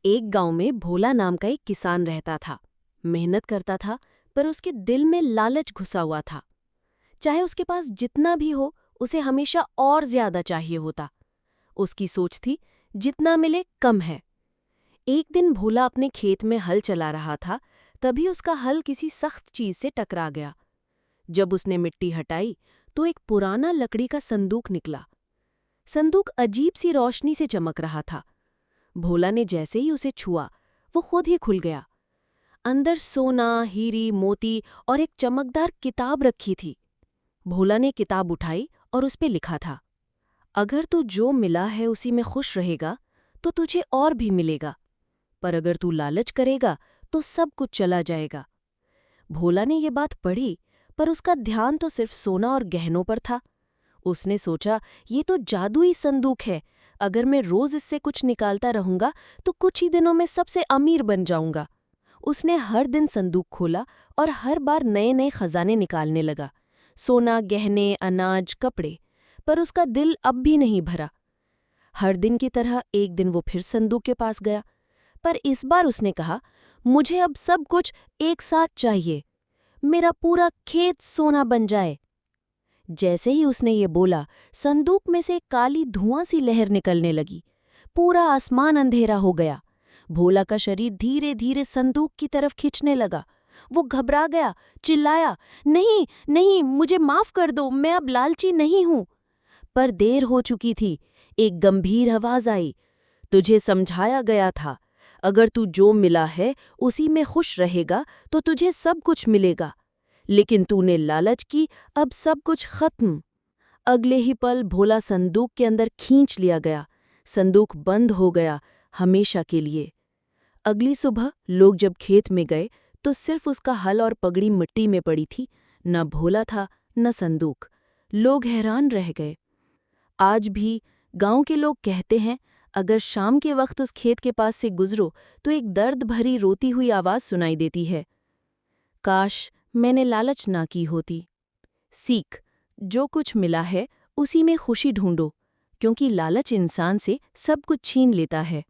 एक गांव में भोला नाम का एक किसान रहता था। मेहनत करता था, पर उसके दिल में लालच घुसा हुआ था। चाहे उसके पास जितना भी हो, उसे हमेशा और ज्यादा चाहिए होता। उसकी सोच थी, जितना मिले कम है। एक दिन भोला अपने खेत में हल चला रहा था, तभी उसका हल किसी सख्त चीज से टकरा गया। जब उसने मिट्टी हटाई, तो एक पुराना लकड़ी का संदूक निकला। संदूक अजीब सी रोशनी से चमक रहा था। भोला ने जैसे ही उसे छुआ, वो खुद ही खुल गया। अंदर सोना, हीरी, मोती और एक चमकदार किताब रखी थी। भोला ने किताब उठाई और उस पे लिखा था, अगर तू जो मिला है उसी में खुश रहेगा, तो तुझे और भी मिलेगा। पर अगर तू लालच करेगा, तो सब कुछ चला जाएगा। भोला ने ये बात पढ़ी, पर उसका ध्यान तो सिर्फ सोना और गहनों पर था। उसने सोचा, ये तो जादुई संदूक है। अगर मैं रोज इससे कुछ निकालता रहूंगा, तो कुछ ही दिनों में सबसे अमीर बन जाऊंगा। उसने हर दिन संदूक खोला और हर बार नए नए खजाने निकालने लगा, सोना, गहने, अनाज, कपड़े। पर उसका दिल अब भी नहीं भरा। हर दिन की तरह एक दिन वो फिर संदूक के पास गया, पर इस बार उसने कहा, मुझे अब सब कुछ एक साथ चाहिए। मेरा पूरा खेत सोना बन जाए। जैसे ही उसने ये बोला, संदूक में से काली धुआं सी लहर निकलने लगी। पूरा आसमान अंधेरा हो गया। भोला का शरीर धीरे धीरे संदूक की तरफ खींचने लगा। वो घबरा गया, चिल्लाया, नहीं नहीं, मुझे माफ कर दो, मैं अब लालची नहीं हूं। पर देर हो चुकी थी। एक गंभीर आवाज आई, तुझे समझाया गया था, अगर तू जो मिला है उसी में खुश रहेगा, तो तुझे सब कुछ मिलेगा। लेकिन तूने लालच की, अब सब कुछ खत्म। अगले ही पल भोला संदूक के अंदर खींच लिया गया। संदूक बंद हो गया, हमेशा के लिए। अगली सुबह लोग जब खेत में गए, तो सिर्फ उसका हल और पगड़ी मिट्टी में पड़ी थी। न भोला था, न संदूक। लोग हैरान रह गए। आज भी गांव के लोग कहते हैं, अगर शाम के वक्त उस खेत के पास से गुजरो, तो एक दर्द भरी रोती हुई आवाज सुनाई देती है, काश मैंने लालच ना की होती। सीख, जो कुछ मिला है उसी में खुशी ढूंढो, क्योंकि लालच इंसान से सब कुछ छीन लेता है।